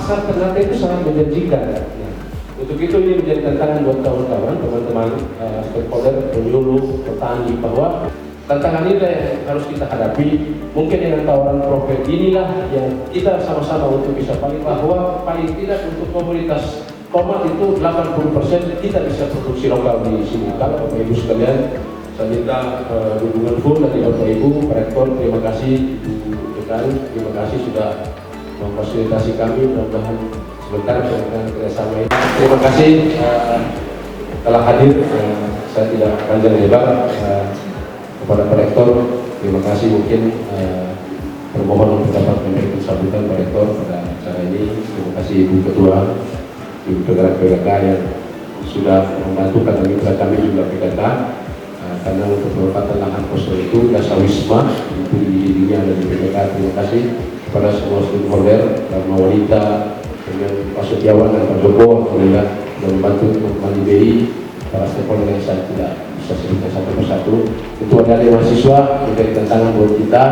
maka ternyata itu sangat menjanjikan. Nah, untuk itu ini menjadi tantangan buat kawan-kawan, teman-teman stakeholder, penyuluh, petani, bahwa tantangan ini yang harus kita hadapi. Mungkin dengan tawaran profil inilah yang kita sama-sama untuk bisa paling, bahwa paling tidak untuk komunitas tomat itu 80% kita bisa produksi lokal di sini. Kalau Bapak Ibu sekalian, saya minta dukungan full dari Bapak Ibu, Pak Rektor. Terima kasih Ibu Dekan, terima kasih sudah memfasilitasi kami. Mudah-mudahan sebentar dengan kerjasama ini. Terima kasih telah hadir. Saya tidak panjang lebar. Kepada Pak Rektor, terima kasih. Mungkin permohonan untuk dapat memberikan sambutan Pak Rektor pada acara ini. Terima kasih Ibu Ketua, Ibu Penggerak PKK yang sudah membantu kami juga PKK, karena untuk penempatan lahan kosong itu jasa Wisma itu dirinya ada di PKK. Terima kasih kepada semua stakeholder, Karma Wanita dengan Pak Setiawan dan Pak Joko, alhamdulillah sudah membantu teman-teman di BI, para stakeholder yang saya tidak bisa sebutkan satu persatu. Itu ada mahasiswa menjadi tantangan buat kita.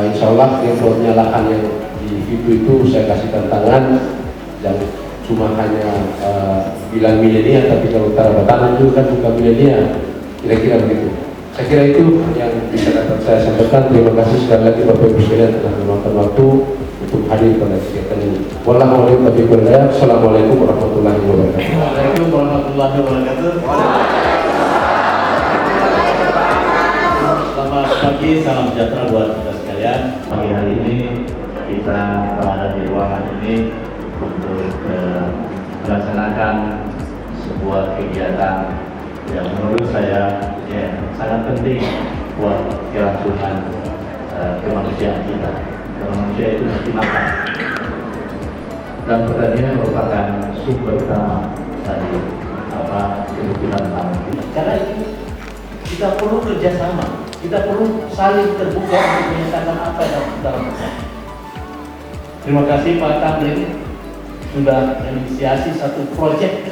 Insya Allah yang punya lahan yang di itu saya kasih tantangan, dan cuma hanya bilang milenial, tapi kalau utara Batangan itu kan bukan milenial, kira-kira begitu. Saya kira itu yang bisa dapat saya sampaikan. Terima kasih sekali lagi Bapak Ibu sekalian telah meluangkan waktu untuk hadir pada kegiatan ini. Wassalamualaikum warahmatullahi wabarakatuh. Waalaikumsalam warahmatullahi wabarakatuh. Selamat pagi, salam sejahtera buat kita sekalian. Pagi hari ini kita berada di ruangan ini untuk melaksanakan sebuah kegiatan yang menurut saya sangat penting buat kelangsungan kemanusiaan kita. Karena manusia itu mesti makan, dan pertanian merupakan sumber utama dari kehidupan utama kita. Karena itu kita perlu kerjasama, kita perlu saling terbuka untuk menyatakan apa yang dalam pertanian. Terima kasih Pak Tamrin sudah menginisiasi satu proyek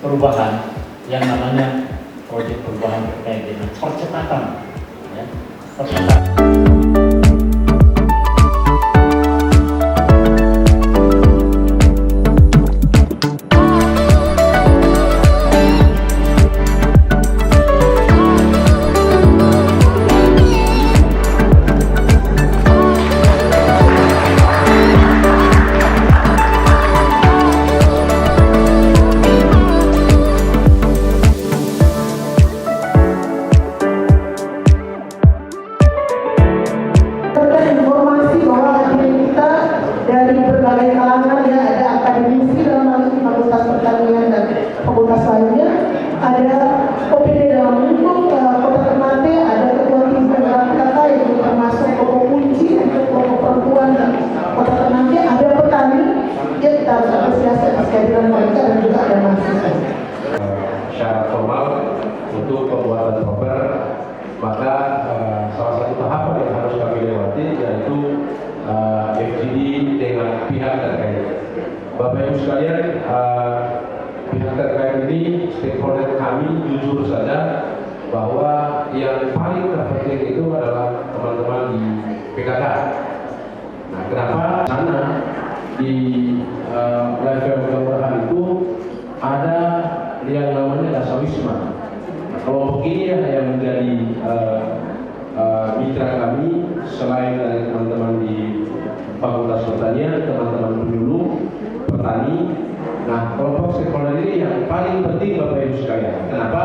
perubahan yang namanya proyek perubahan terkait dengan percepatan, percepatan. Dari berbagai kalangan, ya, ada akademisi dalam hal ini Fakultas Pertanian dan fakultas lainnya, ada OPD dalam lingkup Kota Ternate, ada ketua tim penggerak kata yang termasuk tokoh kunci untuk tokoh perempuan dan Kota Ternate, ada petani, ya kita harus apresiasi atas kehadiran mereka, dan juga ada mahasiswa. Syarat formal untuk pembuatan proper, maka salah satu tahapan yang harus kami lewati yaitu FGD dengan pihak terkait. Bapak Ibu sekalian, pihak terkait ini stakeholder kami jujur saja bahwa yang paling terpenting itu adalah teman-teman di PKK. Nah, kenapa? Karena di level kelurahan itu ada yang namanya Dasa Wisma. Nah, kelompok ini yang menjadi mitra kami selain dari teman-teman di Fakultas Pertanian, teman-teman penyuluh petani. Nah, kelompok stakeholder ini yang paling penting Bapak Ibu sekalian. Kenapa?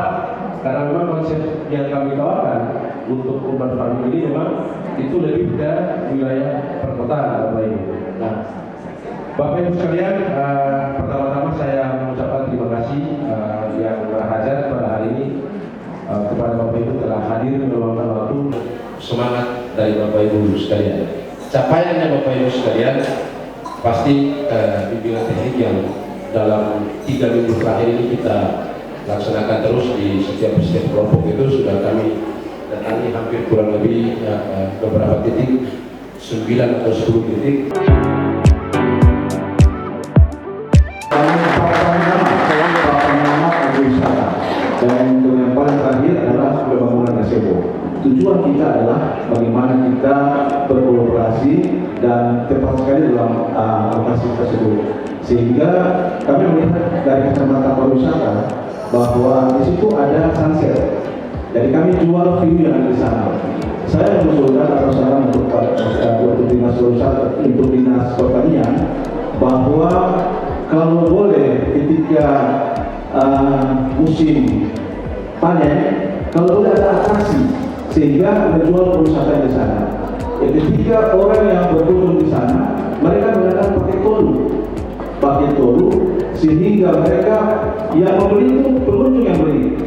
Karena memang konsep yang kami tawarkan untuk urban farming ini memang itu lebih ke wilayah perkotaan Bapak Ibu. Nah, Bapak Ibu sekalian, pertama-tama saya mengucapkan terima kasih yang berhajat pada hari ini kepada Bapak Ibu telah hadir meluangkan waktu. Semangat dari Bapak Ibu sekalian. Capaiannya Bapak Ibu sekalian pasti bimbingan teknik yang dalam 3 minggu terakhir ini kita laksanakan terus di setiap kelompok itu sudah kami datangi hampir kurang lebih beberapa titik, 9 atau 10 titik. Dan yang paling terakhir adalah pembangunan gazebo. Tujuan kita adalah bagaimana kita berkolaborasi dan tepat sekali dalam lokasi tersebut. Sehingga kami melihat dari kacamata pariwisata bahwa di situ ada sunset. Jadi kami jual view yang ada di sana. Saya mengusulkan atau saran untuk dinas pariwisata, untuk dinas pertanian, bahwa kalau boleh ketika musim panen, kalau boleh ada atraksi sehingga menjual pariwisata di sana. Ketika orang yang berkunjung di sana, mereka menggunakan pakai tolu, sehingga mereka yang membeli itu pengunjung yang beli,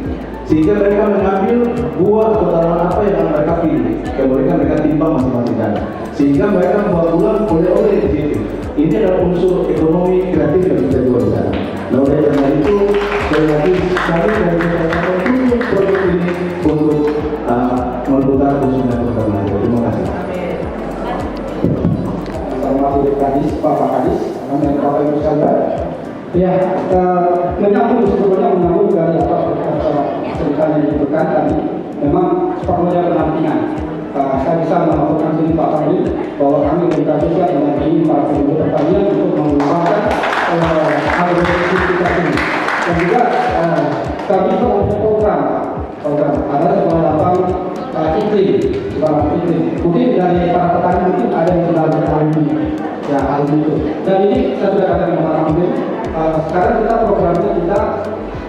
sehingga mereka mengambil buah atau tanaman apa yang mereka pilih, kemudian mereka timbang masing-masing kan, sehingga mereka membawa pulang oleh-oleh di situ. Ini adalah unsur ekonomi kreatif yang kita jual di sana. Nah, oleh karena itu, sekali lagi kami dari mendukung produk ini untuk memperlukan khususnya pertanian. Terima kasih. Assalamualaikum Pak Kadis, Bapak Ibu sekalian. Ya, menyambung dari apa ceritanya disebutkan tadi, memang perlunya pendampingan. Saya bisa melaporkan sini Pak Kadis bahwa kami berkaitan dengan ini para penduduk pertanian untuk mengembangkan agroforestry kita ini. Dan juga kami juga mempunyai program ada sekolah lapang iklim. Mungkin dari para petani mungkin ada yang sudah beralami ya alami itu. Dan ini saya sudah katakan kepada Ambil. Sekarang kita programnya kita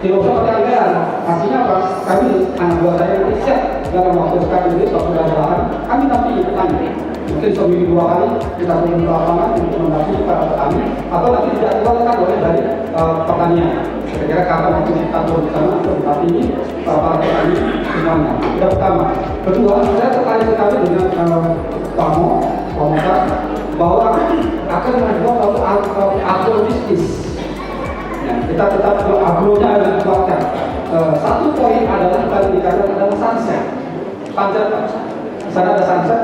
tidak usah pakai anggaran. Artinya apa? Kami anak buah saya nanti siap dalam waktu sekali ini kalau sudah jalan. Kami tapi petani. Mungkin seminggu 2 kali kita turun ke lapangan untuk mendampingi para petani atau nanti tidak diwakilkan oleh dari pertanian. Kira-kira kapan nanti kita turun ke sana untuk mendampingi para petani semuanya. Itu pertama. Kedua, saya tertarik sekali dengan Pak Moka bahwa akan membuat agrobisnis. Ya, kita tetap agronya harus dikuatkan. Satu poin adalah tadi dikatakan adalah sunset. Panjat di sana ada sunset.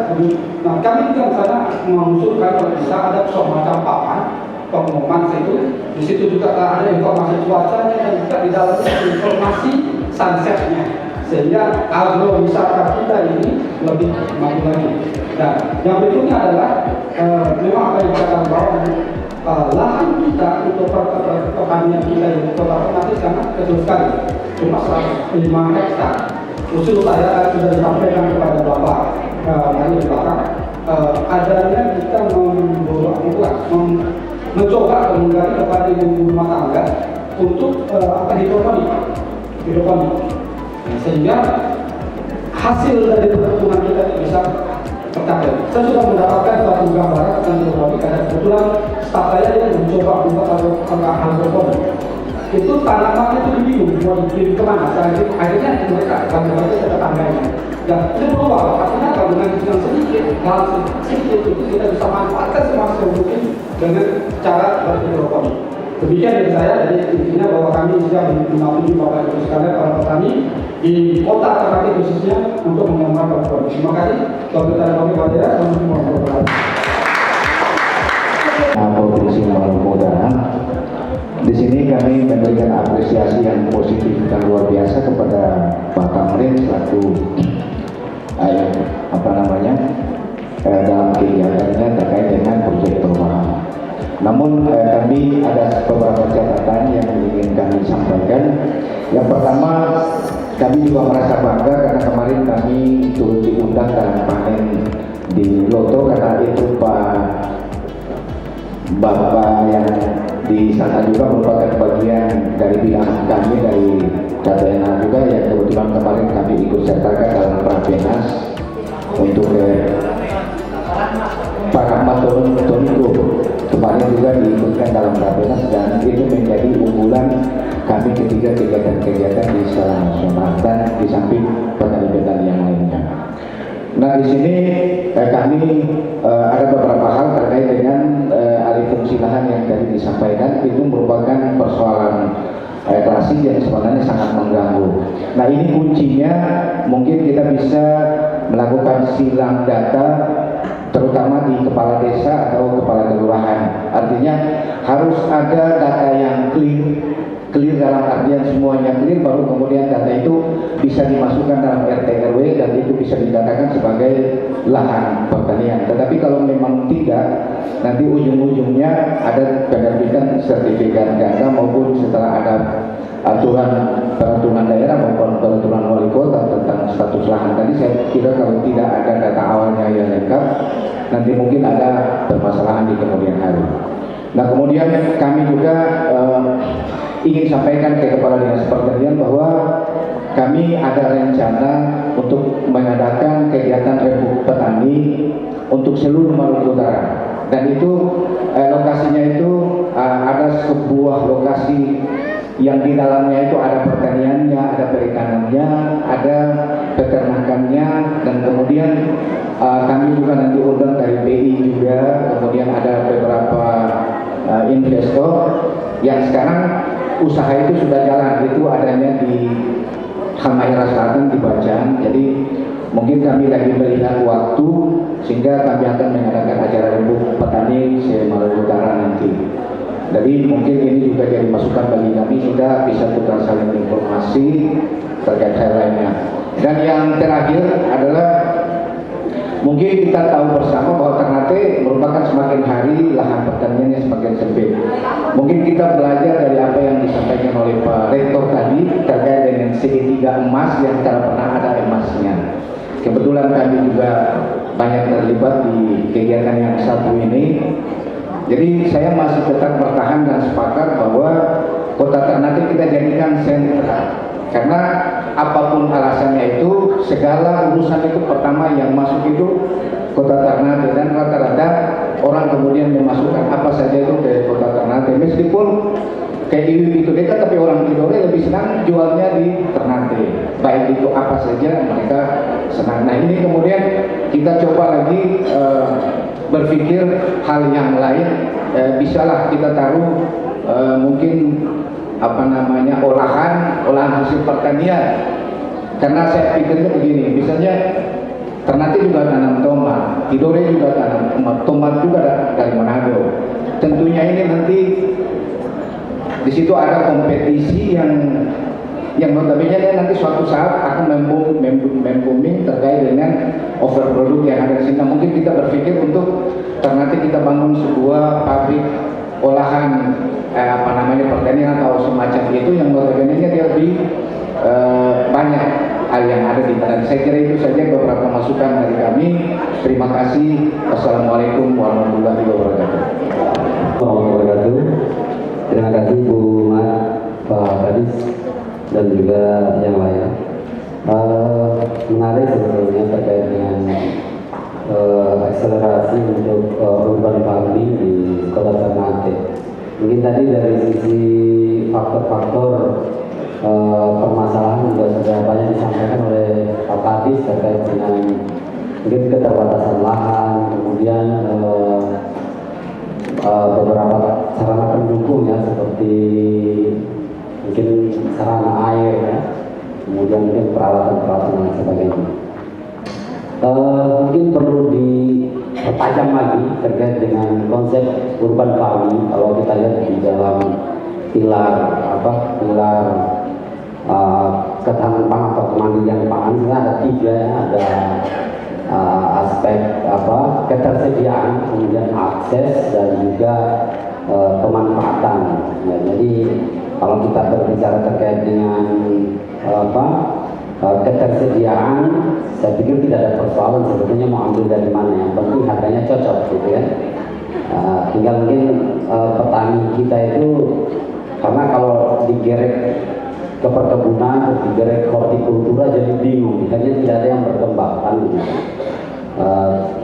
Nah, kami juga di sana mengusulkan kalau bisa ada semacam papan pengumuman situ. Di situ juga ada informasi cuacanya dan juga di dalamnya informasi sunsetnya, sehingga agrowisata kita ini lebih maju lagi. Dan yang berikutnya adalah memang apa yang dikatakan bahwa lahan kita untuk pertanian kita di Kota Ternate sangat kecil sekali, cuma 105 hektar. Usul saya sudah disampaikan kepada Bapak dari belakang, adanya kita mencoba menggali kepada ibu rumah tangga untuk hidroponik, sehingga hasil dari perkebunan kita bisa tercapai. Saya sudah mendapatkan suatu gambaran tentang hidroponik karena kebetulan staf saya yang mencoba membuat hidroponik. Itu tanaman itu bingung mau dikirim kemana. Akhirnya mereka bagi-bagi ke tetangganya. Dan itu peluang, artinya kalau dengan sedikit, hal sedikit itu kita bisa manfaatkan semaksimal mungkin dengan cara berhidroponik. Demikian dari saya, jadi intinya bahwa kami juga menampingi Bapak Ibu sekalian para petani di Kota Ternate khususnya untuk mengembangkan hidroponik. Terima kasih. Kalau kita ada Bapak Ibu, Provinsi Maluku Utara. Di sini kami memberikan apresiasi yang positif dan luar biasa kepada Pak Kamrin selaku dalam kegiatannya terkait dengan proyek perumahan. Namun kami ada beberapa catatan yang ingin kami sampaikan. Yang pertama, kami juga merasa bangga karena kemarin kami turut diundang dalam panen di Loto, karena itu Bapak yang di sana juga merupakan bagian dari bidang kami dari Datena juga, yang kebetulan kemarin kami ikut sertakan dalam Rapenas untuk Pak Ahmad Toniko kemarin juga diikutkan dalam Rapenas, dan itu menjadi unggulan kami ketika kegiatan-kegiatan di skala nasional dan di samping petani-petani yang lainnya. Nah, di sini kami ada beberapa hal terkait dengan alih fungsi lahan yang tadi disampaikan. Itu merupakan persoalan klasik yang sebenarnya sangat mengganggu. Nah, ini kuncinya mungkin kita bisa melakukan silang data, terutama di kepala desa atau kepala kelurahan. Artinya harus ada data yang clear dalam artian semuanya clear, baru kemudian data itu bisa dimasukkan dalam RT RW dan itu bisa dikatakan sebagai lahan pertanian. Tetapi kalau memang tidak, nanti ujung-ujungnya ada penerbitan sertifikat ganda maupun setelah ada peraturan daerah maupun peraturan wali kota tentang status lahan. Tadi saya kira kalau tidak ada data awalnya yang lengkap, nanti mungkin ada permasalahan di kemudian hari. Nah, kemudian kami juga ingin sampaikan ke Kepala Dinas Pertanian bahwa kami ada rencana untuk mengadakan kegiatan rebuk petani untuk seluruh Maluku Utara, dan itu lokasinya itu ada sebuah lokasi yang di dalamnya itu ada pertaniannya, ada perikanannya, ada peternakannya, dan kemudian kami juga nanti undang dari BI juga, kemudian ada beberapa investor yang sekarang usaha itu sudah jalan, itu adanya di Halmahera Selatan di Bajang. Jadi mungkin kami lagi melihat waktu sehingga kami akan mengadakan acara rebuk petani se-Maluku Utara nanti. Jadi mungkin ini juga jadi masukan bagi kami sehingga bisa tukar saling informasi terkait hal lainnya. Dan yang terakhir adalah mungkin kita tahu bersama bahwa Ternate merupakan semakin hari lahan pertaniannya semakin sempit. Mungkin kita belajar dari apa yang disampaikan oleh Pak Rektor tadi terkait dengan segitiga emas yang tidak pernah ada emasnya. Kebetulan kami juga banyak terlibat di kegiatan yang satu ini. Jadi saya masih tetap bertahan dan sepakat bahwa Kota Ternate kita jadikan sentra. Karena apapun alasannya itu, segala urusan itu pertama yang masuk itu Kota Ternate, dan rata-rata orang kemudian memasukkan apa saja itu ke Kota Ternate. Meskipun kayak itu dekat, tapi orang Tidore lebih senang jualnya di Ternate. Baik itu apa saja mereka senang. Nah, ini kemudian kita coba lagi berpikir hal yang lain, bisalah kita taruh mungkin olahan hasil pertanian. Karena saya pikirnya begini, misalnya Ternate juga tanam tomat, Tidore juga tanam tomat juga dari Manado. Tentunya ini nanti di situ ada kompetisi yang notabene nanti suatu saat akan membooming terkait dengan overproduk yang ada di sini. Nah, mungkin kita berpikir untuk Ternate kita bangun sebuah pabrik olahan pertanian atau semacam itu yang notabene dia lebih banyak hal yang ada di tanah. Saya kira itu saja beberapa masukan dari kami. Terima kasih. Wassalamualaikum warahmatullahi wabarakatuh. Terima kasih Bu Mat, Pak Kadis, dan juga yang lain. Menarik sebetulnya terkait dengan akselerasi untuk urban farming di Kota Ternate. Mungkin tadi dari sisi faktor-faktor permasalahan juga sudah banyak disampaikan oleh Pak Kadis terkait dengan mungkin keterbatasan lahan, kemudian beberapa sarana pendukung ya, seperti mungkin sarana air ya, kemudian mungkin peralatan-peralatan dan sebagainya. Mungkin perlu dipertajam lagi terkait dengan konsep urban farming. Kalau kita lihat di dalam pilar ketahanan pangan atau kemandirian pangan, ada tiga ya, ada aspek ketersediaan, kemudian akses, dan juga pemanfaatan. Ya, jadi kalau kita berbicara terkait dengan ketersediaan, saya pikir tidak ada persoalan sebetulnya mau ambil dari mana, yang penting harganya cocok gitu ya. Tinggal mungkin petani kita itu, karena kalau digerek ke perkebunan terus digerek hortikultura jadi bingung, akhirnya tidak ada yang berkembang kan gitu.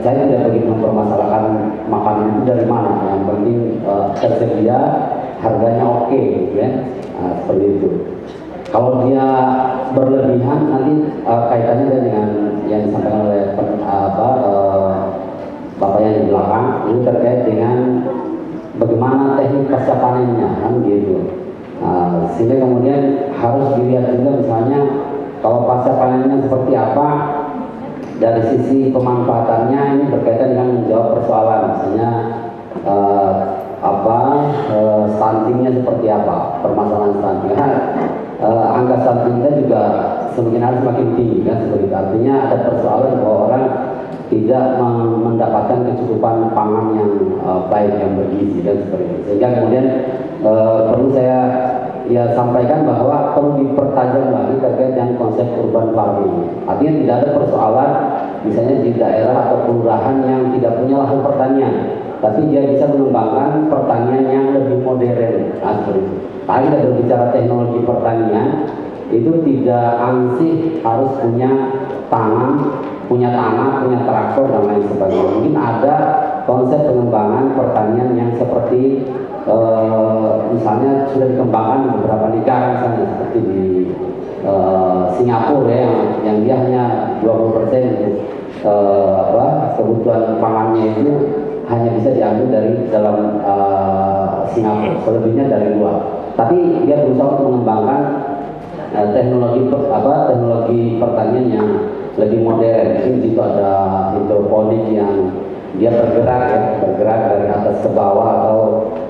Saya tidak begitu mempermasalahkan makanan itu dari mana, yang penting tersedia, harganya oke gitu ya. Seperti itu. Kalau dia berlebihan, nanti kaitannya dengan yang disampaikan oleh Bapak yang di belakang, ini terkait dengan bagaimana teknik pasca panennya kan gitu. Sehingga kemudian harus dilihat juga misalnya kalau pasca panennya seperti apa, dari sisi pemanfaatannya ini berkaitan dengan menjawab persoalan, misalnya stuntingnya seperti apa, permasalahan stunting. angka stunting kita juga semakin hari semakin tinggi kan, seperti itu. Artinya ada persoalan bahwa orang tidak mendapatkan kecukupan pangan yang baik, yang bergizi dan seperti itu. Sehingga kemudian perlu saya sampaikan bahwa perlu dipertajam lagi terkait dengan konsep urban farming. Artinya tidak ada persoalan misalnya di daerah atau kelurahan yang tidak punya lahan pertanian, tapi dia bisa mengembangkan pertanian yang lebih modern. Seperti itu. Kalau kita berbicara teknologi pertanian, itu tidak ansih harus punya tanah, punya traktor dan lain sebagainya. Mungkin ada konsep pengembangan pertanian yang seperti misalnya sudah dikembangkan beberapa negara, misalnya seperti di Singapura ya, yang dia hanya 20% untuk kebutuhan pangannya itu hanya bisa diambil dari dalam Singapura, selebihnya dari luar. Tapi dia berusaha untuk mengembangkan teknologi pertanian yang lebih modern. Di situ ada hidroponik yang dia bergerak dari atas ke bawah atau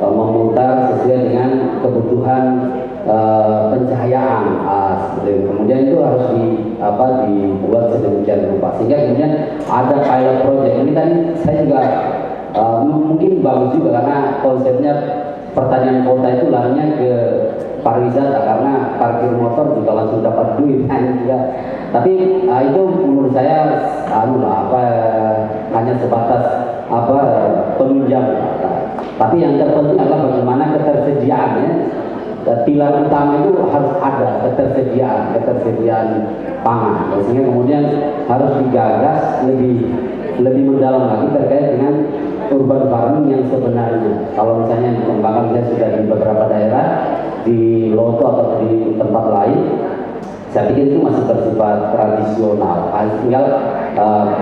memutar sesuai dengan kebutuhan pencahayaan. Kemudian itu harus dibuat sedemikian rupa sehingga kemudian ada pilot project. Ini tadi saya juga mungkin bagus juga karena konsepnya pertanian kota itu larinya ke pariwisata karena parkir motor juga langsung dapat duit juga. Tapi itu menurut saya hanya sebatas penunjang. Tapi yang terpenting adalah bagaimana ketersediaannya. Pilar utama itu harus ada ketersediaan pangan. Sehingga kemudian harus digagas lebih mendalam lagi terkait dengan urban farming yang sebenarnya. Kalau misalnya dikembangkan, saya sudah di beberapa daerah di Loto atau di tempat lain, saya pikir itu masih bersifat tradisional. Tinggal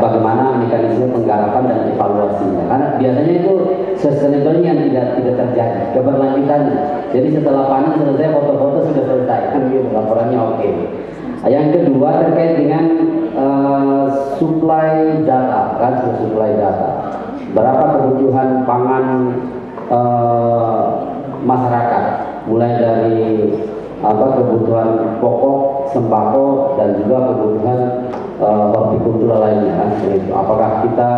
bagaimana mekanisme penggarapan dan evaluasinya. Karena biasanya itu sustainable yang tidak terjadi, keberlanjutannya. Jadi setelah panen selesai, foto-foto sudah selesai, kan gitu, laporannya oke. Yang kedua terkait dengan supply data, supply data. Berapa kebutuhan pangan masyarakat, mulai dari kebutuhan pokok, sembako, dan juga kebutuhan hortikultura lainnya. Apakah kita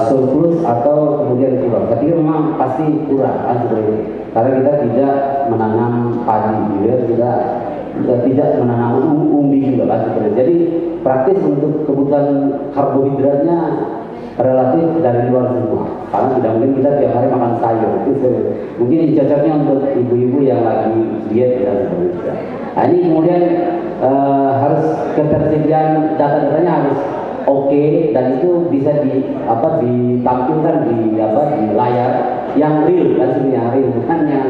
surplus atau kemudian kurang? Tapi memang pasti kurang, karena kita tidak menanam padi, kita tidak menanam umbi juga. Jadi praktis untuk kebutuhan karbohidratnya relatif dari luar semua, karena tidak mungkin kita tiap hari makan sayur. Mungkin cocoknya untuk ibu-ibu yang lagi diet dan sebagainya. Nah, ini kemudian harus ketersediaan data-datanya harus oke, dan itu bisa ditampilkan di layar yang real, bukan yang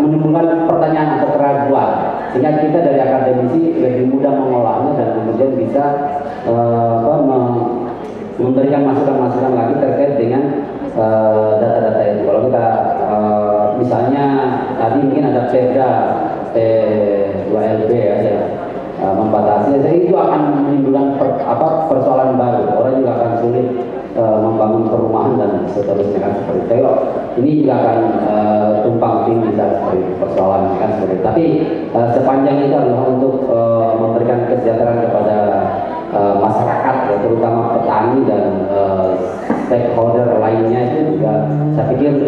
menimbulkan pertanyaan atau keraguan, sehingga kita dari akademisi lebih mudah mengolahnya dan kemudian bisa memberikan masukan-masukan lagi terkait dengan data-data itu. Kalau kita misalnya tadi mungkin ada perda 2LB membatasi, jadi itu akan menimbulkan persoalan baru. Orang juga akan sulit membangun perumahan dan seterusnya kan seperti itu. Ini juga akan tumpang tindih seperti persoalan kan seperti itu. Tapi sepanjang itu adalah untuk memberikan kesejahteraan kepada masyarakat, terutama petani dan stakeholder lainnya, itu juga saya pikir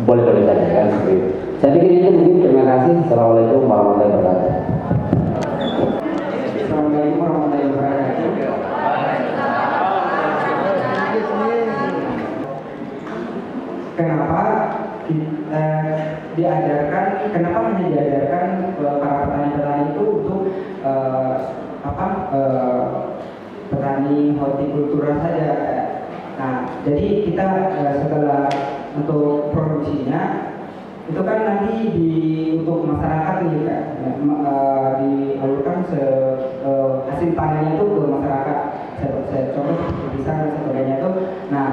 boleh-boleh saja kan seperti itu. Saya pikir itu mungkin. Terima kasih. Assalamualaikum warahmatullahi wabarakatuh. Assalamualaikum warahmatullahi wabarakatuh. Kenapa hanya diajarkan para petani-petani itu untuk petani hortikultura saja? Nah, jadi kita setelah untuk produksinya itu kan nanti untuk masyarakat nih kan, dialurkan hasil panennya itu ke masyarakat. Saya contoh bisa dan sebagainya itu. Nah,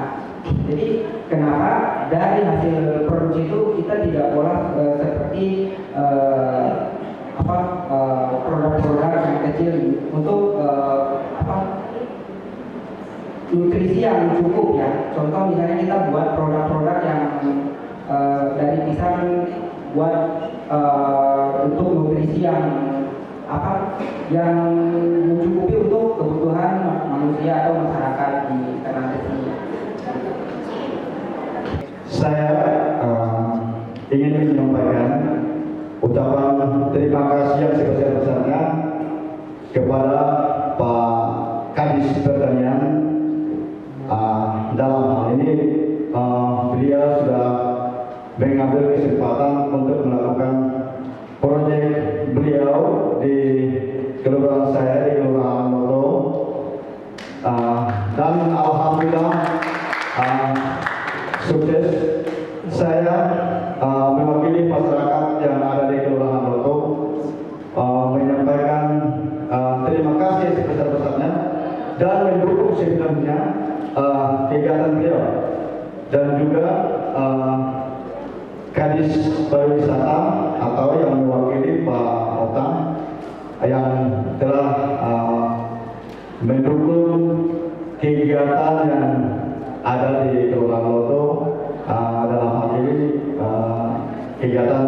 jadi kenapa dari hasil produksi itu kita tidak olah seperti produk-produk yang kecil untuk nutrisi yang cukup ya. Contoh misalnya kita buat produk-produk yang dari pisang buat untuk nutrisi yang mencukupi untuk kebutuhan manusia atau masyarakat di Ternate ini. Saya ingin menyampaikan ucapan terima kasih yang sebesar-besarnya kepada Pak Kadis Pertanian. Dalam hal ini beliau sudah mengambil kesempatan untuk melakukan proyek beliau di kelurahan saya, di Kelurahan Loto, dan alhamdulillah sukses. Saya mewakili masyarakat yang ada di Kelurahan Loto menyampaikan terima kasih sebesar-besarnya dan mendukung sebenarnya kegiatan beliau, dan juga Kadis Pariwisata atau yang mewakili Pak Otang yang telah mendukung kegiatan yang ada di Kelurahan Loto, dalam hal ini kegiatan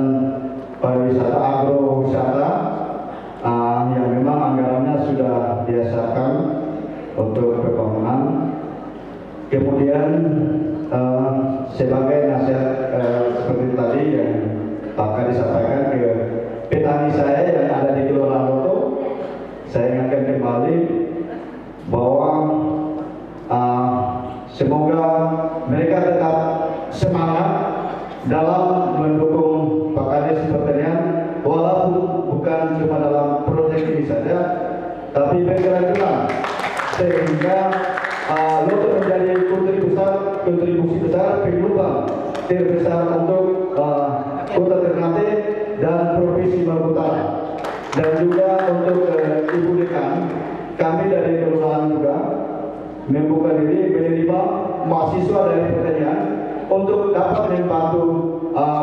pariwisata agrowisata yang memang anggarannya sudah diasiakan untuk pembangunan. Kemudian sebagai nasihat seperti tadi yang Pak Kadis sampaikan ke petani saya yang ada di Kelurahan Loto, saya ingatkan kembali bahwa semoga mereka tetap semangat dalam mendukung Pak Kadis Pertanian, walaupun bukan cuma dalam proyek ini saja, tapi bergerak sehingga Loto menjadi kontribusi besar, penyumbang terbesar untuk Kota Ternate dan Provinsi Maluku Utara, dan juga untuk Ibu Dekan. Kami dari kelurahan juga membuka diri menerima mahasiswa dari pertanian untuk dapat membantu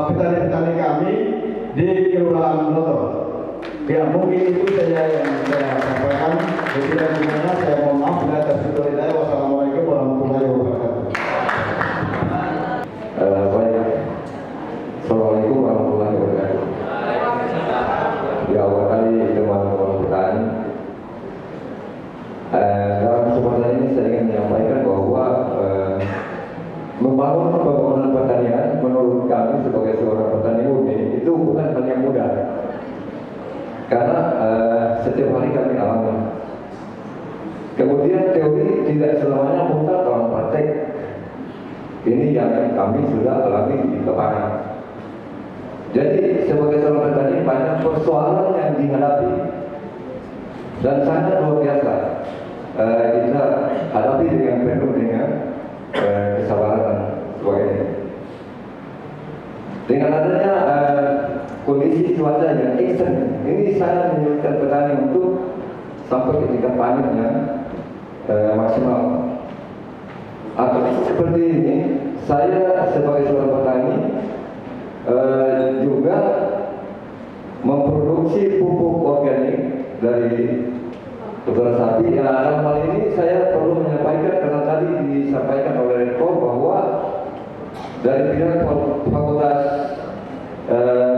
petani-petani kami di Kelurahan Loto. Ya, mungkin itu saja yang saya sampaikan. Tidak semuanya, saya mohon maaf bila tersentuh hidayah. Wassalamualaikum warahmatullahi wabarakatuh. Baik. Assalamualaikum warahmatullahi wabarakatuh. Di awal kali teman-teman petani, dalam kesempatan ini saya ingin menyampaikan bahwa membangun pembangunan pertanian menurut kami sebagai seorang petani murni itu bukan hal yang mudah, karena setiap hari kami alami. Kemudian teori tidak selamanya mutlak dalam praktek. Ini yang kami sudah alami di lapangan. Jadi sebagai seorang petani banyak persoalan yang dihadapi dan sangat luar biasa. Kita hadapi dengan penuh dengan kesabaran dan sebagainya. Dengan adanya kondisi cuaca yang ekstrem, ini sangat menyulitkan petani untuk sampai ke tingkat panen yang maksimal. Kondisi seperti ini, saya sebagai seorang petani juga memproduksi pupuk organik dari kotoran sapi. Dalam hal ini saya perlu menyampaikan, karena tadi disampaikan oleh Rektor bahwa dari pihak Fakultas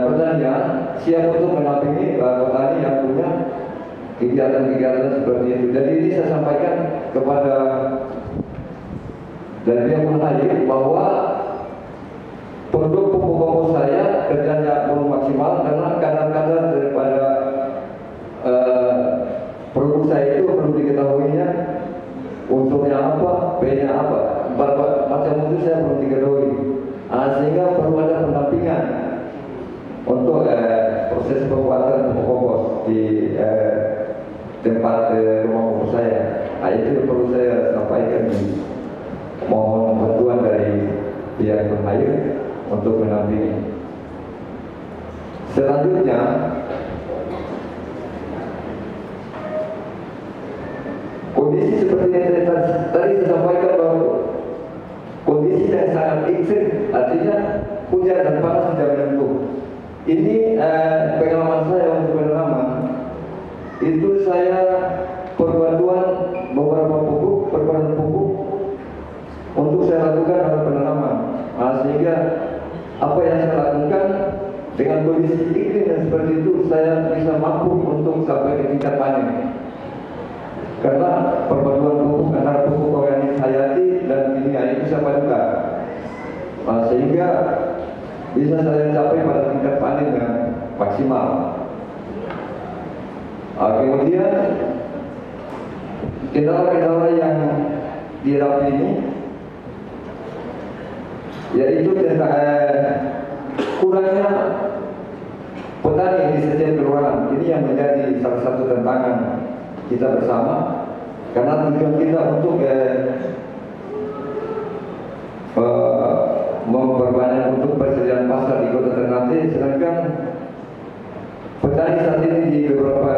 Pertanian siap untuk menampingi petani yang punya kegiatan-kegiatan seperti itu. Jadi ini saya sampaikan kepada dari pihak Unhai bahwa produk pupuk kompos saya kerjanya belum maksimal, karena kadar-kadar daripada produk saya itu perlu diketahuinya unsurnya apa, B-nya apa, macam itu saya belum diketahui. Sehingga perlu ada pendampingan untuk proses pembuatan pupuk kompos di tempat rumah kompos saya. Itu perlu saya sampaikan. Mohon bantuan dari pihak Unhai untuk mendampingi. Selanjutnya, kondisi seperti yang tadi saya sampaikan bahwa kondisi yang sangat ekstrim, artinya hujan dan panas tidak menentu. Ini pengalaman saya untuk penanaman. Itu saya perbantuan beberapa perbantuan pupuk untuk saya lakukan dalam penanaman. Sehingga apa yang saya lakukan Dengan kondisi iklim yang seperti itu, saya bisa mampu untuk sampai ke tingkat panen. Karena perpaduan pupuk antara pupuk organik hayati dan kimia itu bisa padukan. Sehingga bisa saya capai pada tingkat panen yang maksimal. Kemudian kendala-kendala yang dihadapi ini yaitu tentang kurangnya petani di setiap kelurahan. Ini yang menjadi salah satu tantangan kita bersama, karena tujuan kita untuk memperbanyak untuk persediaan pasar di Kota Ternate, sedangkan petani saat ini di beberapa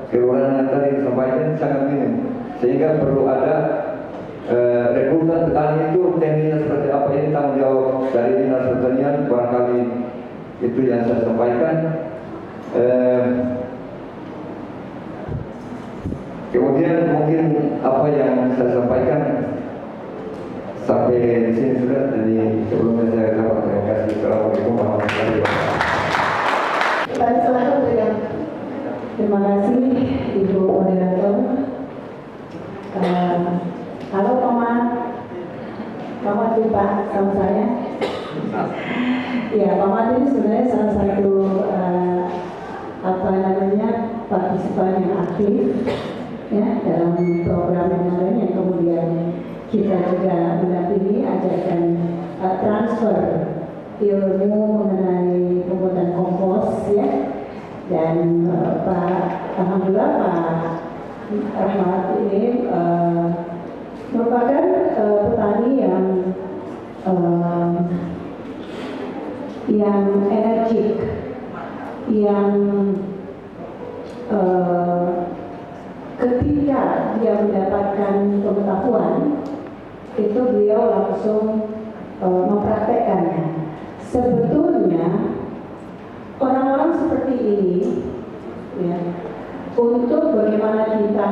kelurahan yang tadi disampaikan sangat minim, sehingga perlu ada rekrutan petani itu teknisnya seperti apa, ini tanggung jawab dari Dinas Pertanian. Barangkali itu yang saya sampaikan. Kemudian mungkin apa yang saya sampaikan sampai di sini sudah. Jadi sebelumnya saya dapat terima kasih. Assalamualaikum warahmatullahi wabarakatuh. Terima kasih Ibu Moderator. Halo teman, selamat jumpa sama saya. Ya, Pak Mat ini sebenarnya salah satu partisipan yang aktif ya dalam program yang lain yang kemudian kita juga mendampingi ajakan transfer ilmu mengenai pembuatan kompos ya. Dan Alhamdulillah Pak Rahmat ini merupakan petani yang energik, yang ketika dia mendapatkan pengetahuan itu beliau langsung mempraktekkannya. Sebetulnya orang-orang seperti ini ya, untuk bagaimana kita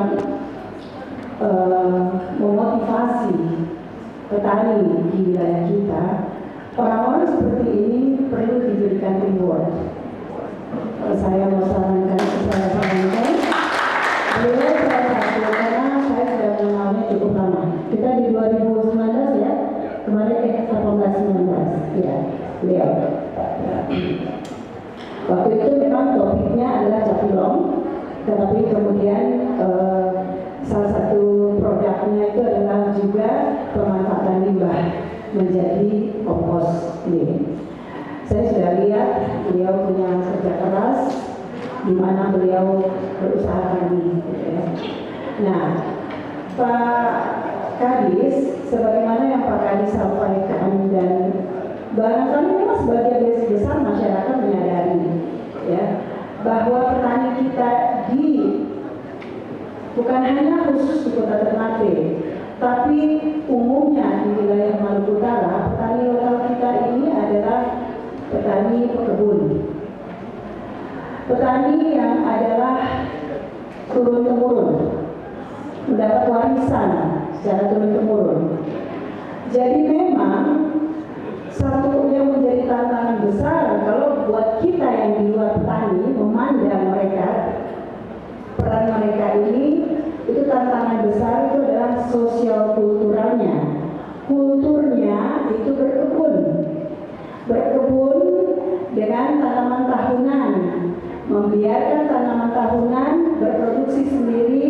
memotivasi petani di wilayah kita, orang-orang seperti ini perlu diberikan reward. Saya mau sarankan kepada Pak Menteri, beliau salah satu, karena saya sudah mengenalnya cukup lama. Kita di 2019 ya, kemarin 18-19 ya, beliau. Waktu itu memang topiknya adalah capilong, tetapi kemudian salah satu produknya itu adalah juga pemanfaatan limbah menjadi kompos ini. Saya sudah lihat beliau punya kerja keras, di mana beliau berusaha tadi. Gitu ya. Nah, Pak Kadis, sebagaimana yang Pak Kadis sampaikan dan barangkali memang sebagian besar masyarakat menyadari ya bahwa petani kita bukan hanya khusus di Kota Ternate, tapi umumnya di wilayah Maluku Utara, petani lokal kita ini adalah petani pekebun, petani yang adalah turun-temurun, mendapat warisan secara turun-temurun. Jadi memang satu yang menjadi tantangan besar kalau buat kita yang di luar petani memandang mereka, peran mereka ini, itu tantangan besar itu adalah sosial kulturalnya. Kulturnya itu berkebun dengan tanaman tahunan, membiarkan tanaman tahunan berproduksi sendiri.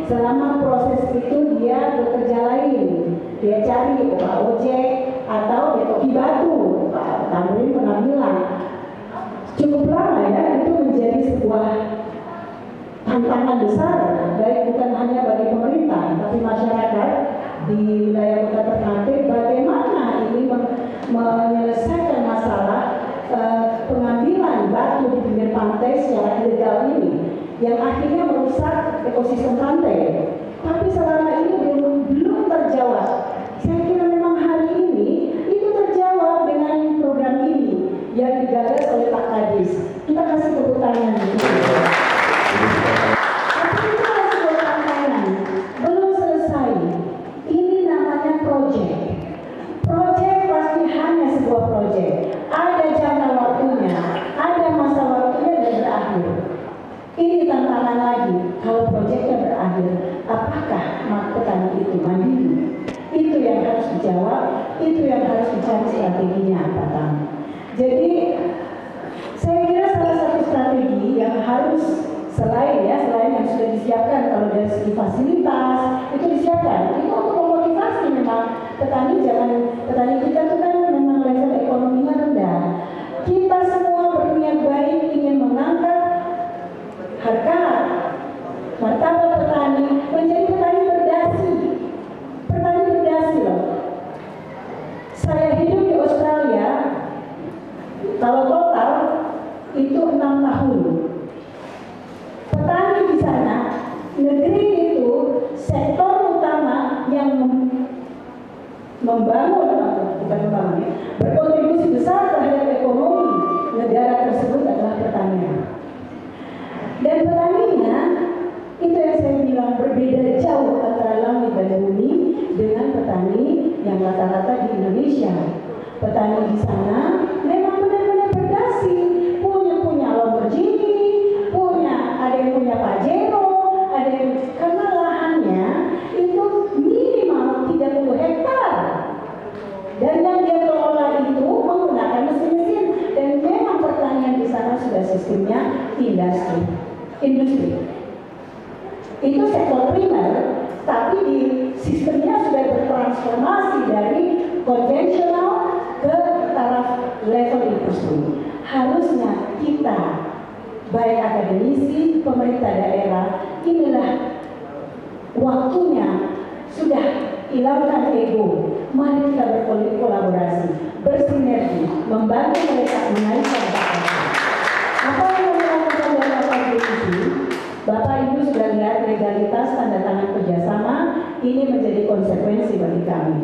Selama proses itu dia bekerja lain, dia cari ojek atau dia koki batu. Pak Tamrin pernah bilang cukup lama ya, itu menjadi sebuah tantangan besar, baik bukan hanya bagi pemerintah tapi masyarakat di wilayah Kota Ternate, bagaimana ini menyelesaikan masalah pengambilan batu di pinggir pantai secara ilegal ini yang akhirnya merusak ekosistem pantai. Tapi selama ini belum terjawab. Saya kira memang hari ini itu terjawab dengan program ini yang digagas oleh Pak Kadis. Kita kasih tepuk tangan. Tapi itu masih sebuah tantangan, belum selesai. Ini namanya proyek. Proyek pasti hanya sebuah proyek. Ada jangka waktunya, ada fasilitas itu disiapkan. Itu untuk memotivasi memang petani kita tuh kan memang level ekonominya rendah. Kita semua berniat baik ingin mengangkat harga martabat petani menjadi petani berdasi. Petani berdasi loh. Saya hidup di Australia, kalau total itu 6 tahun. Petani di sana, negeri itu sektor utama yang berkontribusi besar terhadap ekonomi negara tersebut adalah pertanian. Dan petaninya itu yang saya bilang berbeda jauh antara langit dan bumi dengan petani yang rata-rata di Indonesia. Petani di sana memang benar-benar berdasi, punya Lamborghini, ada yang punya Pajero, ada yang karena lahannya itu minimal 30 hektar. Dan yang dia kelola itu menggunakan mesin-mesin, dan memang pertanian di sana sudah sistemnya industri. Itu sektor primer, tapi di sistemnya sudah bertransformasi dari konvensional ke taraf level industri. Harusnya kita, baik akademisi, pemerintah daerah, inilah waktunya sudah hilangkan ego. Mari kita berkolaborasi, bersinergi, membantu mereka menaikkan kapasitas. Apa yang dilakukan oleh Bapak Ibu? Bapak Ibu sudah lihat legalitas tanda tangan kerjasama, ini menjadi konsekuensi bagi kami.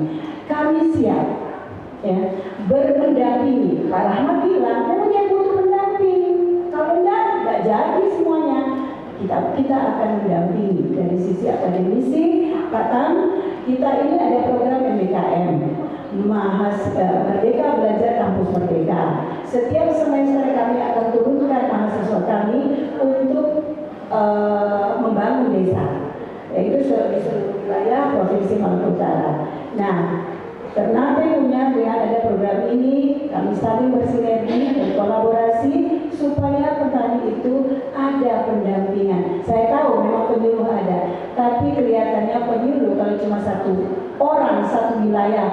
Kami siap ya, bermendampingi. Pak Rahmat bilang, memangnya butuh pendamping. Kalau enggak jadi semuanya. Kita akan mendampingi dari sisi akademisi, Pak Tan. Kita ini ada program MBKM, Merdeka Belajar Kampus Merdeka. Setiap semester kami akan turunkan mahasiswa kami untuk membangun desa, yaitu di seluruh wilayah Provinsi Maluku Utara. Nah, Ternate punya dengan ada program ini, kami saling bersinergi dan kolaborasi supaya petani itu ada pendampingan. Saya tahu memang penyuluh ada, tapi kelihatannya penyuluh kalau cuma satu orang, satu wilayah,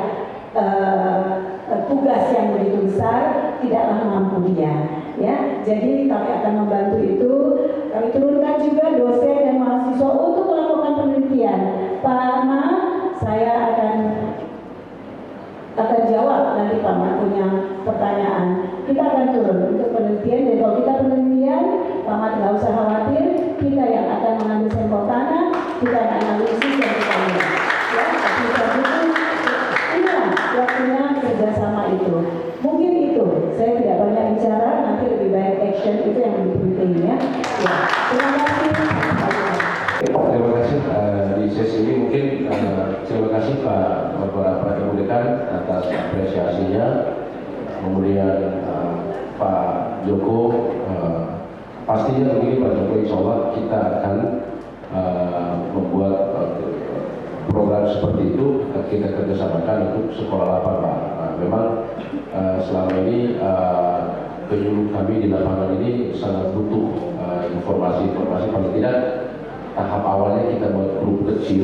tugas yang begitu besar tidaklah mampu dia. Ya, jadi kami akan membantu itu. Kami turunkan juga dosen dan mahasiswa untuk melakukan penelitian. Pak Ana, saya akan jawab nanti Pak Mat punya pertanyaan. Kita akan turun untuk penelitian, dan kalau kita penelitian, Pak Mat nggak usah khawatir, kita yang akan mengambil sampel tanah, kita akan analisis dan kita lihat. Ya, kita butuh inilah waktunya kerjasama itu. Mungkin itu, saya tidak banyak bicara, nanti lebih baik action itu yang lebih penting ya. Ya, terima kasih. Terima kasih di sesi ini mungkin terima kasih Bapak Ibu Dekan atas apresiasinya. Kemudian Pak Joko, pastinya begini Pak Joko, insya Allah kita akan membuat program seperti itu, kita kerjasamakan untuk sekolah lapang Pak. Memang selama ini penyuluh kami di lapangan ini sangat butuh informasi-informasi, paling tidak tahap awalnya kita buat grup kecil,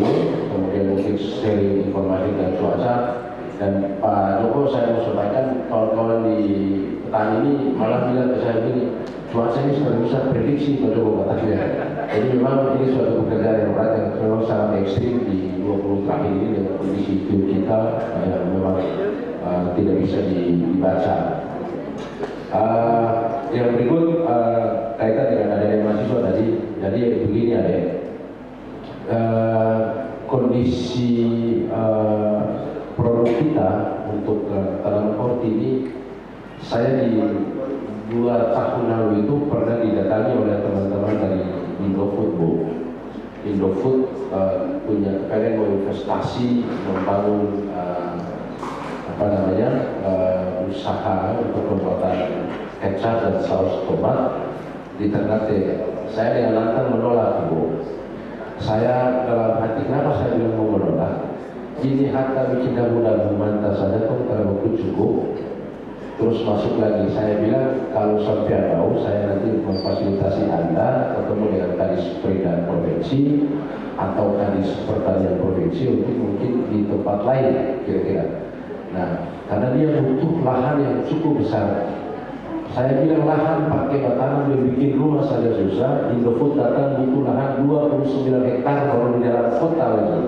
kemudian mungkin sharing informasi dan cuaca. Dan Pak Joko, saya mau sampaikan, kawan-kawan di petani ini malah bilang ke saya begini, cuaca ini sudah bisa prediksi Pak Joko katanya. Jadi memang ini suatu pekerjaan yang berat, yang memang sangat ekstrim di 20 terakhir ini dengan kondisi hidup kita yang memang tidak bisa dibaca. Yang berikut kaitan dengan adanya mahasiswa tadi. Jadi begini ada kondisi produk kita untuk tanaman horti ini, saya di 2 tahun lalu itu pernah didatangi oleh teman-teman dari Indofood. Indofood pengen mau investasi membangun usaha untuk pembuatan kecap dan saus tomat di Ternate. Saya dengan lantang menolak, Bu. Saya dalam hati, kenapa saya bilang mau menolak? Ini harta kita mudah memantau saja, kalau buku cukup. terus masuk lagi. Saya bilang kalau sampai tahu, saya nanti memfasilitasi Anda ketemu dengan Kadis Perikanan Provinsi atau Kadis Pertanian Provinsi untuk mungkin di tempat lain kira-kira. Nah, karena dia butuh lahan yang cukup besar. Saya bilang lahan pakai tanam dia bikin rumah saja susah. Indofood datang butuh lahan 29 hektar baru di dalam kota lagi.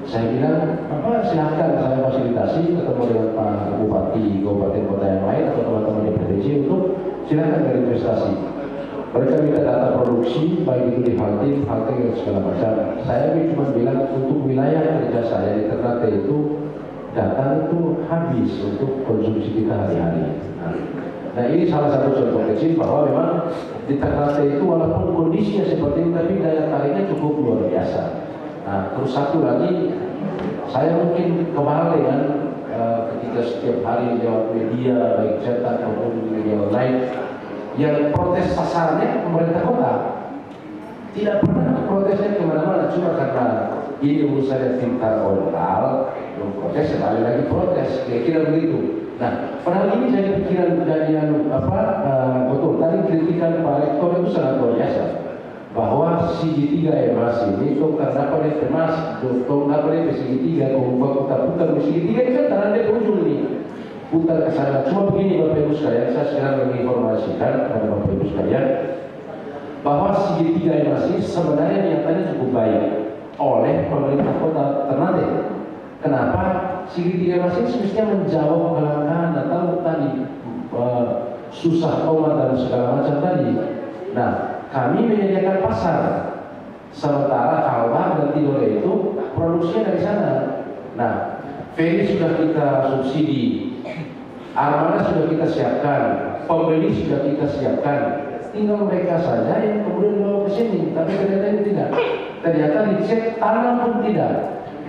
Saya bilang, apa silakan saya fasilitasi ketemu dengan Pak Bupati kabupaten kota yang lain atau teman-teman di provinsi untuk silakan berinvestasi. Mereka minta data produksi baik itu di Halting dan segala macam. Saya cuma bilang untuk wilayah kerja saya di Ternate itu data itu habis untuk konsumsi kita hari-hari. Nah ini salah satu contoh kecil bahwa memang di Ternate itu walaupun kondisinya seperti ini tapi daya tariknya cukup luar biasa. Nah terus satu lagi, saya mungkin kebal dengan ketika setiap hari lewat media baik cetak maupun media online yang protes sasarannya pemerintah kota. Tidak pernah protesnya kemana-mana, cuma karena ini urusannya Pintar Oral, protes sekali lagi protes, kira-kira begitu. Nah, padahal ini jadi pikiran kejadian betul. Tadi kritikan Pak Rektor itu sangat luar biasa. Bahwa CG3 emas ini, kalau dapat emas, kalau dapat CG3, kalau putar-putar CG3 ini kan tanah dia ujung ini. Putar ke sana. Cuma begini Bapak Ibu sekalian, saya sekarang menginformasikan kepada Bapak Ibu sekalian bahwa CG3 emas ini sebenarnya nyatanya cukup baik oleh pemerintah kota Ternate. Kenapa? CG3 emas ini semestinya menjawab kelangkaan atau tadi susah koma dan segala macam tadi. Nah, kami menyediakan pasar, sementara Kalbar dan Tidore itu produksinya dari sana. Nah, Ferry sudah kita subsidi, Armada sudah kita siapkan, pembeli sudah kita siapkan, tinggal mereka saja yang kemudian dibawa ke sini. Tapi ternyata ini tidak. Ternyata dicek tanah pun tidak.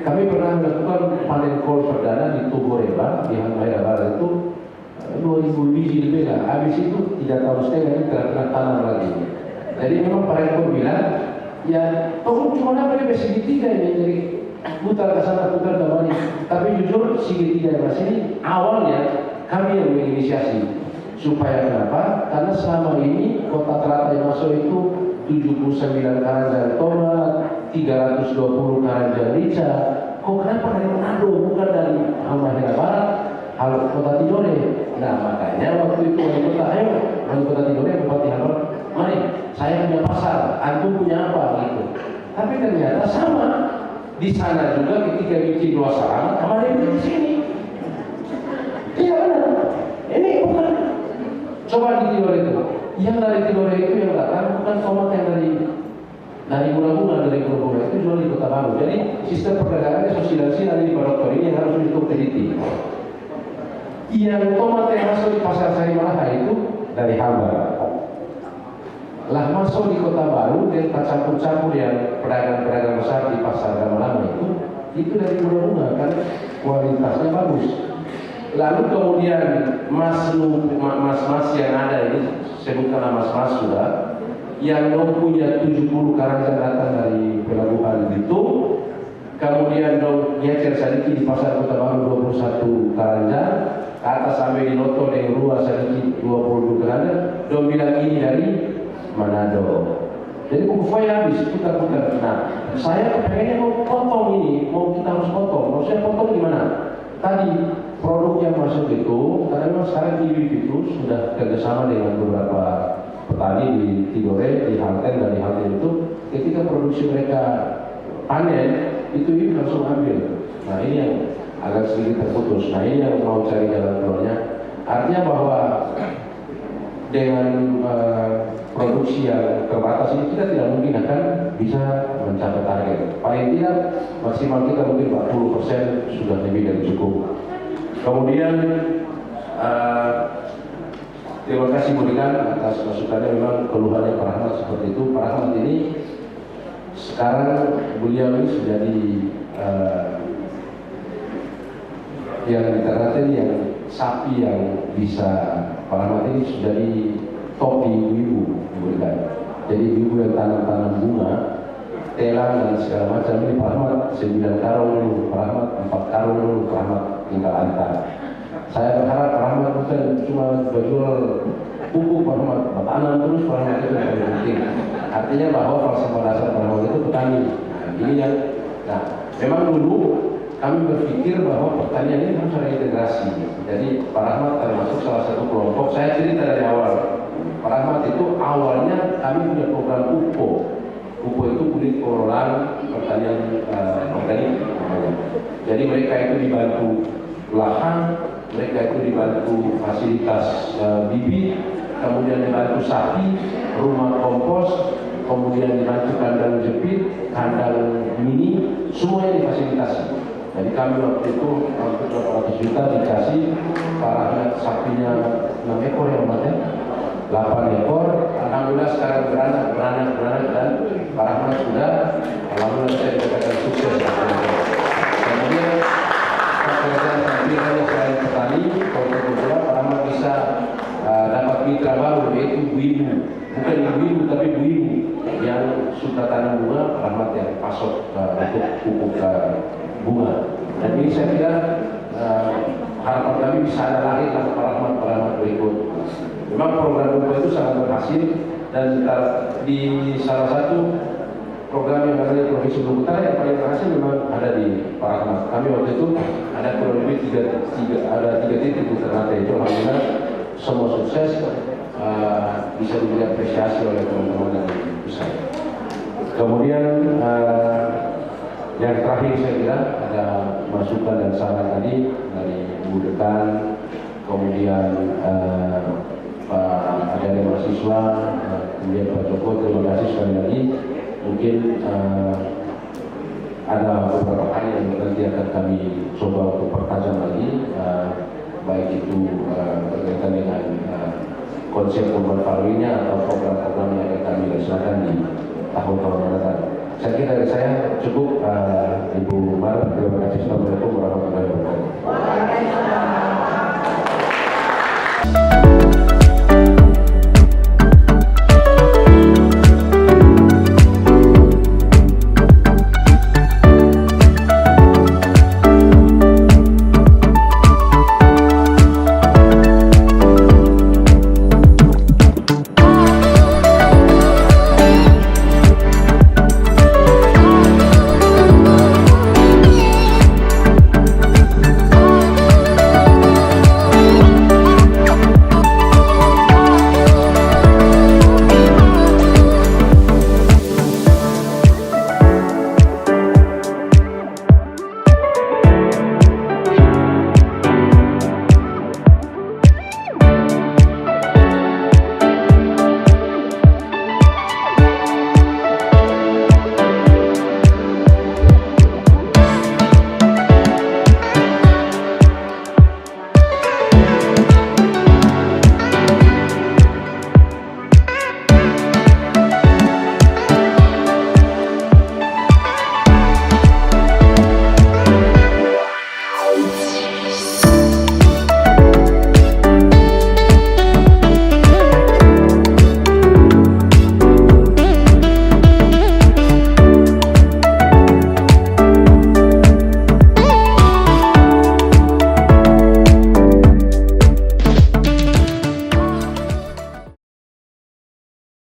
Kami pernah melakukan panen kol perdana di Tugoreba, di Halmahera Barat itu 2000 biji lebih lah. Habis itu 3 tahun setengah ini kena tanam lagi. Jadi memang Pak Rektor bilang, ya tolong cuma dapat CG3 ini, jadi putar ke sana, putar ke mana. Tapi jujur CG3 emas ini awalnya kami yang menginisiasi. Supaya kenapa? Karena selama ini kota Ternate yang masuk itu 79 karangan tomat, 320 karangan rica. Kok kenapa dari Manado bukan dari Halmahera Barat, kota Tidore? Nah makanya waktu itu wali kota, ayo wali kota Tidore, Bupati Halmahera, mari saya punya pasar, antum punya apa gitu. Tapi ternyata sama di sana juga ketika bikin dua sarang, kemarin di sini. Iya benar. Ini bukan. Coba di Tidore itu, yang dari Tidore itu yang datang bukan tomat yang dari bunga-bunga, dari bunga itu jual di Kota Baru. Jadi sistem perdagangannya sosialisasi dari Pak Dokter ini yang harus untuk teliti. Yang tomat yang masuk di pasar Sari Malaha itu dari Halbar. Lah masuk di Kota Baru dan campur-campur yang pedagang-pedagang besar di pasar Lama-Lama itu dari bunga-bunga kan kualitasnya bagus. Lalu kemudian mas yang ada ini, sebutkan mas sudah, yang punya 70 karangan datang dari pelabuhan itu, kemudian nyecer sedikit di pasar Kota Baru 21 karangan, ke atas sampai di Noto dengan ruas sedikit 22 karangan, dong bilang ini dari Manado. Jadi buku saya habis putar-putar. Nah, saya pengennya mau potong ini, mau kita harus potong. Mau saya potong gimana? Tadi produk yang masuk itu, karena memang sekarang IWIP itu sudah kerjasama dengan beberapa petani di Tidore, di Halten dan di Halten itu, ketika produksi mereka panen, itu IWIP langsung ambil. Nah ini yang agak sedikit terputus. Nah ini yang mau cari jalan keluarnya. Artinya bahwa dengan produksi yang terbatas ini kita tidak mungkin akan bisa mencapai target. Paling tidak maksimal kita mungkin 40% sudah lebih dari cukup. Kemudian terima kasih berikan atas masukannya. Memang keluhannya Pak Rahmat seperti itu. Pak Rahmat ini sekarang beliau ini sudah di yang di Ternate ini yang sapi yang bisa Pak Rahmat ini sudah di top di ibu-ibu diberikan. Jadi ibu yang tanam-tanam bunga, telang dan segala macam ini Pak Rahmat 9 karung dulu, Pak Rahmat 4 karung dulu, Pak Rahmat tinggal antar. Saya berharap Pak Rahmat bukan cuma berjual buku, Pak Rahmat tanam terus, Pak Rahmat itu yang paling penting. Artinya bahwa falsafah dasar Pak Rahmat itu petani. Nah, ini yang, nah memang dulu kami berpikir bahwa pertanian ini harus ada integrasi. Jadi Pak Rahmat termasuk salah satu kelompok. Saya cerita dari awal. Pak Rahmat itu awalnya kami punya program UPO. UPO itu unit pengelolaan pertanian organik. Jadi mereka itu dibantu lahan, mereka itu dibantu fasilitas bibit, kemudian dibantu sapi, rumah kompos, kemudian dibantu kandang jepit, kandang mini, semuanya difasilitasi. Jadi kami waktu itu hampir 200 juta dikasih. Pak Rahmat sapinya 6 ekor yang mati, 8 ekor. Alhamdulillah sekarang beranak dan Pak Rahmat sudah, alhamdulillah saya dikatakan sukses. Kemudian pekerjaan sampingannya selain petani, kalau kebetulan Pak Rahmat bisa dapat mitra baru, yaitu Bu Ibu. Bukan ibu-ibu tapi Bu Ibu yang suka tanam bunga. Pak Rahmat yang pasok untuk pupuk bunga. Dan ini saya kira harapan kami bisa ada lagi Pak Rahmat berikut. Memang program UPO itu sangat berhasil, dan di salah satu program yang ada di Provinsi Maluku Utara yang paling berhasil memang ada di Pak Rahmat. Kami waktu itu ada kurang lebih tiga titik di Ternate itu, alhamdulillah semua sukses, bisa diberi apresiasi oleh teman-teman yang besar. Kemudian yang terakhir saya kira ada masukan dan saran tadi dari Bu Dekan, kemudian Pak Adanya mahasiswa, kemudian Pak Joko, terima kasih sekali lagi. Mungkin ada beberapa hal yang nanti akan kami coba untuk pertajam lagi, baik itu berkaitan dengan konsep urban farming-nya atau program-program yang akan kami laksanakan di tahun-tahun mendatang. Saya kira dari saya cukup, Ibu Mar. Terima kasih. Assalamualaikum warahmatullahi wabarakatuh.